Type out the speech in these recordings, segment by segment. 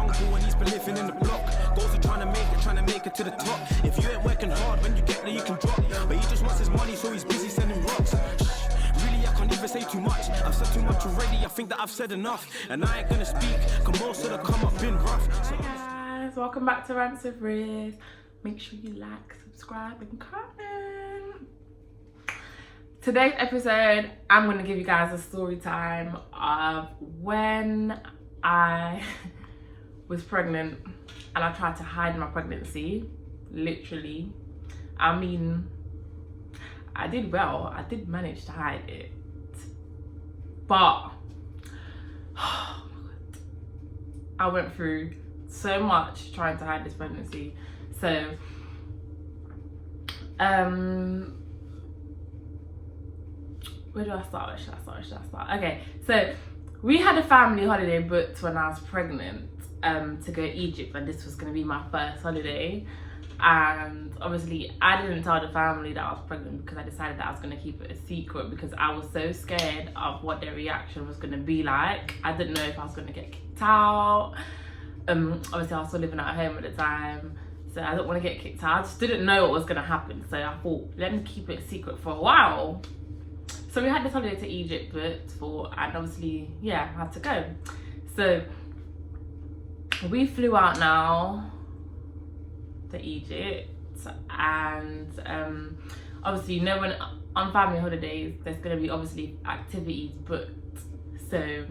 uncle and he's been living in the block. Goals are trying to make it to the top. If you ain't working hard, when you get there you can drop. But he just wants his money, so he's busy sending rocks. Really, I can't even say too much. I've said too much already, I think that I've said enough. And I ain't gonna speak, cause most of the come up been rough. Hi guys, welcome back to Rants with Riz. Make sure you like, subscribe and comment. Today's episode, I'm going to give you guys a story time of when I was pregnant and I tried to hide my pregnancy, literally. I mean, I did well, I did manage to hide it, but oh my God, I went through so much trying to hide this pregnancy. So, where do I start? Where should I start? Okay, so we had a family holiday booked when I was pregnant to go to Egypt, and this was going to be my first holiday. And obviously I didn't tell the family that I was pregnant because I decided that I was going to keep it a secret because I was so scared of what their reaction was going to be like. I didn't know if I was going to get kicked out. Obviously I was still living at home at the time, so I didn't want to get kicked out. I just didn't know what was going to happen, so I thought, let me keep it a secret for a while. So we had this holiday to Egypt and obviously, yeah, I had to go. So we flew out now to Egypt, and obviously, you know, when on family holidays, there's going to be obviously activities booked. So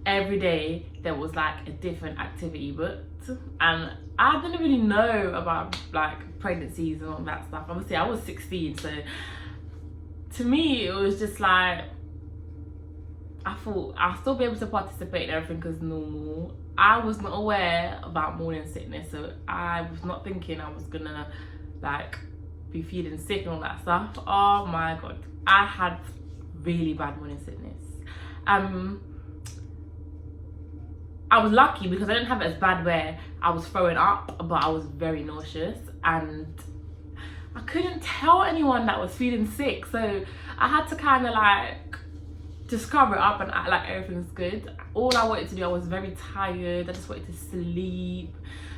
every day there was like a different activity booked, and I didn't really know about like pregnancies and all that stuff. Obviously I was 16, so to me it was just like, I thought I'll still be able to participate in everything as normal. I was not aware about morning sickness, so I was not thinking I was gonna like be feeling sick and all that stuff. Oh my God, I had really bad morning sickness. I was lucky because I didn't have it as bad where I was throwing up, but I was very nauseous and I couldn't tell anyone that I was feeling sick, so I had to kind of like just cover it up and act like everything's good. All I wanted to do, I was very tired, I just wanted to sleep.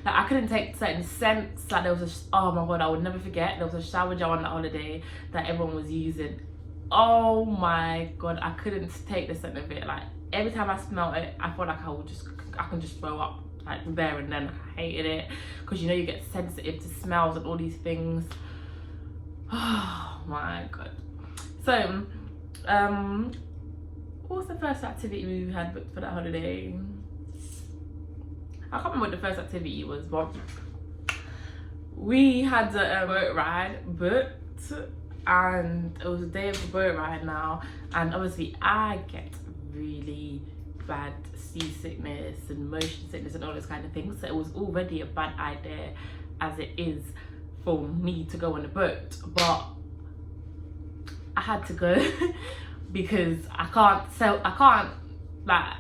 Like I couldn't take certain scents. Like there was oh my God, I would never forget, there was a shower gel on that holiday that everyone was using. Oh my God, I couldn't take the scent of it. Like every time I smelled it, I felt like I can just throw up like there and then. I hated it because you know you get sensitive to smells and all these things. Oh my God. So what was the first activity we had booked for that holiday? I can't remember what the first activity was, but we had a boat ride booked, and it was a day of the boat ride now, and obviously I get really bad seasickness and motion sickness and all those kind of things, so it was already a bad idea as it is for me to go on a boat, but I had to go because I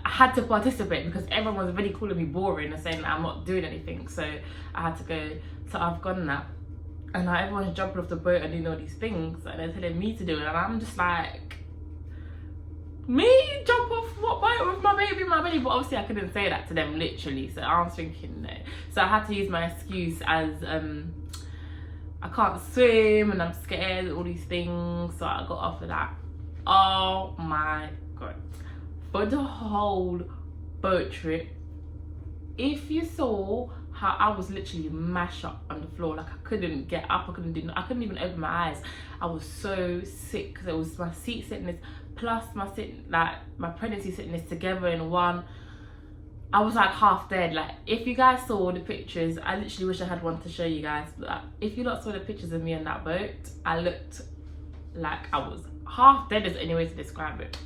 had to participate because everyone was really calling me boring and saying that I'm not doing anything, so I had to go. So I've gone now, and now everyone's jumping off the boat and doing all these things and they're telling me to do it, and I'm just like, me jump off what boat with my baby? But obviously I couldn't say that to them literally, so I was thinking no. So I had to use my excuse as I can't swim and I'm scared and all these things, so I got off of that. Oh my God, for the whole boat trip, if you saw how I was literally mashed up on the floor, like I couldn't get up, I couldn't even open my eyes. I was so sick because it was my seat sickness plus my pregnancy sickness together in one. I was like half dead. Like if you guys saw the pictures, I literally wish I had one to show you guys, but if you lot saw the pictures of me on that boat, I looked like I was half dead, is any way to describe it.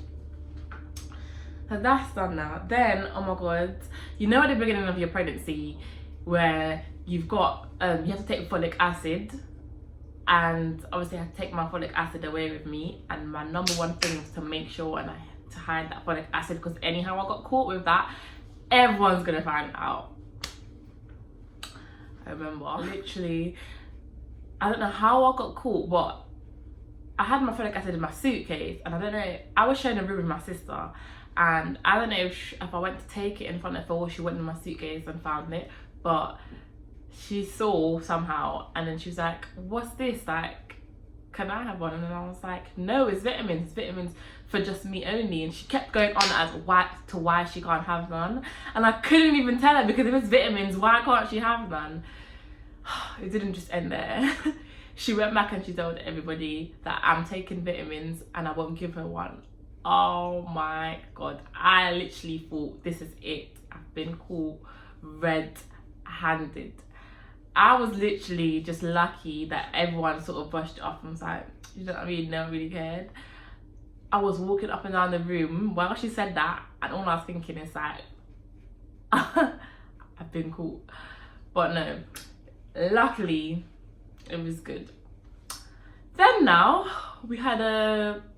So that's done now. Then, oh my God, you know at the beginning of your pregnancy where you've got you have to take folic acid, and obviously I had to take my folic acid away with me, and my number one thing was to make sure and I had to hide that folic acid because anyhow I got caught with that, everyone's gonna find out. I remember literally, I don't know how I got caught, but I had my folic acid in my suitcase, and I don't know, I was sharing a room with my sister, and I don't know if I went to take it in front of her or she went in my suitcase and found it, but she saw somehow, and then she was like, what's this, like, can I have one? And then I was like, no, it's vitamins for just me only. And she kept going on as why she can't have none, and I couldn't even tell her, because if it's vitamins, why can't she have none? It didn't just end there. She went back and she told everybody that I'm taking vitamins and I won't give her one. Oh my god, I literally thought, this is it, I've been caught red-handed. I was literally just lucky that everyone sort of brushed it off and was like, you know what I mean, no one really cared. I was walking up and down the room while she said that, and all I was thinking is like, I've been caught. But no, luckily it was good. Then now we had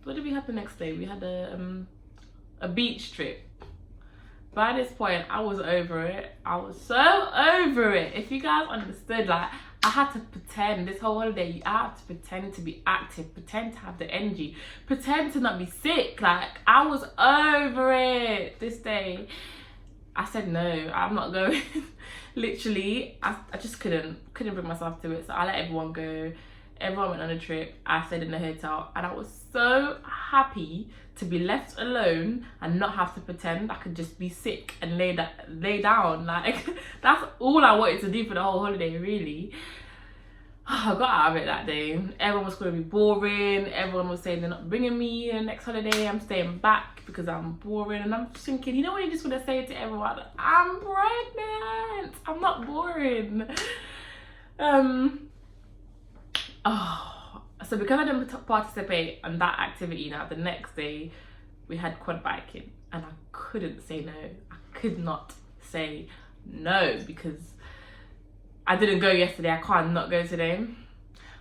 what did we have the next day? We had a beach trip. By this point, I was over it. I was so over it. If you guys understood, like, I had to pretend this whole holiday, I had to pretend to be active, pretend to have the energy, pretend to not be sick. Like, I was over it this day. I said, no, I'm not going. Literally, I just couldn't bring myself to it. So I let everyone go. Everyone went on a trip. I stayed in the hotel, and I was so happy to be left alone and not have to pretend. I could just be sick and lay down. Like, that's all I wanted to do for the whole holiday, really. I got out of it that day. Everyone was going to be boring. Everyone was saying they're not bringing me the next holiday. I'm staying back because I'm boring. And I'm just thinking, you know what, you just want to say to everyone, I'm pregnant, I'm not boring. So because I didn't participate in that activity, now the next day we had quad biking, and I couldn't say no. I could not say no, because I didn't go yesterday. I can't not go today.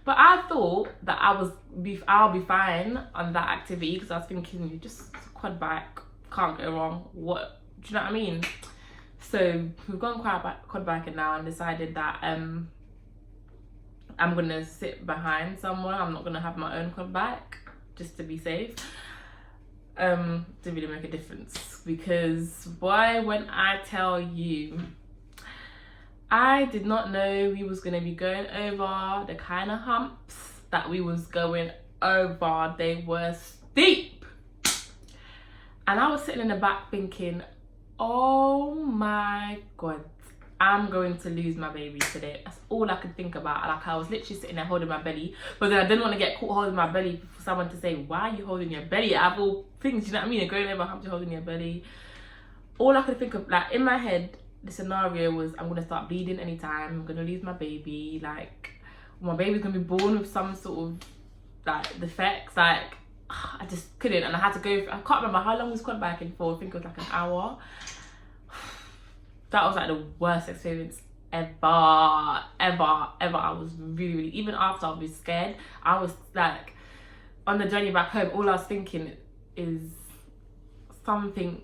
But I thought that I'll be fine on that activity, because I was thinking, you just quad bike, can't go wrong. What, do you know what I mean? So we've gone quad biking now and decided that I'm gonna sit behind someone. I'm not gonna have my own quad bike, just to be safe. Didn't really make a difference, because boy, when I tell you, I did not know we was gonna be going over the kind of humps that we was going over. They were steep, and I was sitting in the back thinking, oh my god, I'm going to lose my baby today. That's all I could think about. Like, I was literally sitting there holding my belly, but then I didn't want to get caught holding my belly for someone to say, why are you holding your belly? Out of all things, you know what I mean? And going over humps, holding your belly. All I could think of, like, in my head, the scenario was, I'm gonna start bleeding anytime. I'm gonna lose my baby. Like, my baby's gonna be born with some sort of like defects. Like, I just couldn't, and I had to go. I can't remember how long we was quad biking for. I think it was like an hour. That was like the worst experience ever. I was really, even after I was scared, I was like, on the journey back home, all I was thinking is something's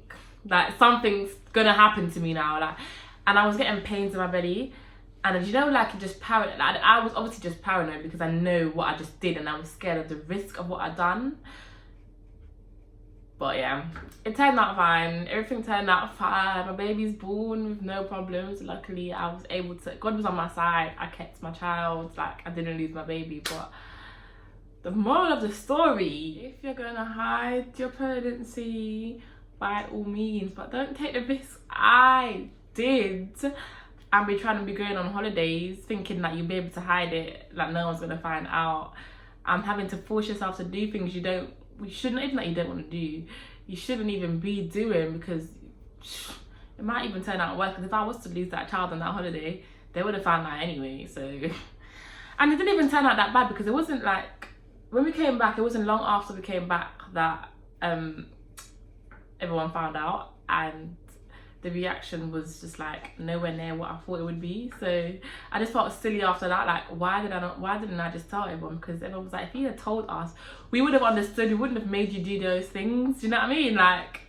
gonna happen to me now. Like, and I was getting pains in my belly, and you know, like, just paranoid. Like, I was obviously just paranoid because I know what I just did, and I was scared of the risk of what I'd done. But yeah, it turned out fine. Everything turned out fine. My baby's born with no problems. Luckily, I was able to, God was on my side. I kept my child. Like, I didn't lose my baby. But the moral of the story, if you're gonna hide your pregnancy, by all means, but don't take the risk I did and be trying to be going on holidays thinking that you'll be able to hide it, like no one's gonna find out. Having to force yourself to do things you shouldn't, even that you don't want to do, you shouldn't even be doing, because it might even turn out worse. Because if I was to lose that child on that holiday, they would have found out anyway. So, and it didn't even turn out that bad, because it wasn't like, when we came back, it wasn't long after we came back that everyone found out, and the reaction was just like nowhere near what I thought it would be. So I just felt silly after that. Like, why didn't I just tell everyone? Because everyone was like, if you had told us, we would have understood. We wouldn't have made you do those things. Do you know what I mean? Like,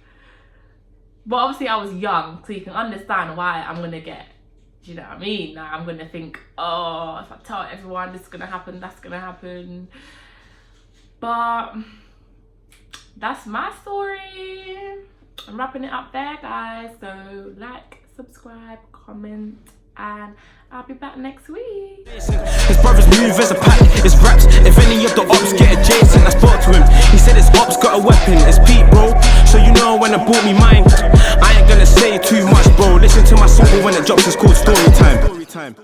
but obviously I was young, so you can understand why I'm gonna get, do you know what I mean? Like, I'm gonna think, oh, if I tell everyone this is gonna happen, that's gonna happen. But that's my story. I'm wrapping it up there, guys. So like, subscribe, comment, and I'll be back next week. His brothers move as a pack, it's raps. If any of the ops get adjacent, I spoke to him. He said his ops got a weapon, it's Pete, bro. So you know when I bought me mine. I ain't gonna say too much, bro. Listen to my single when it drops, it's called Story Time.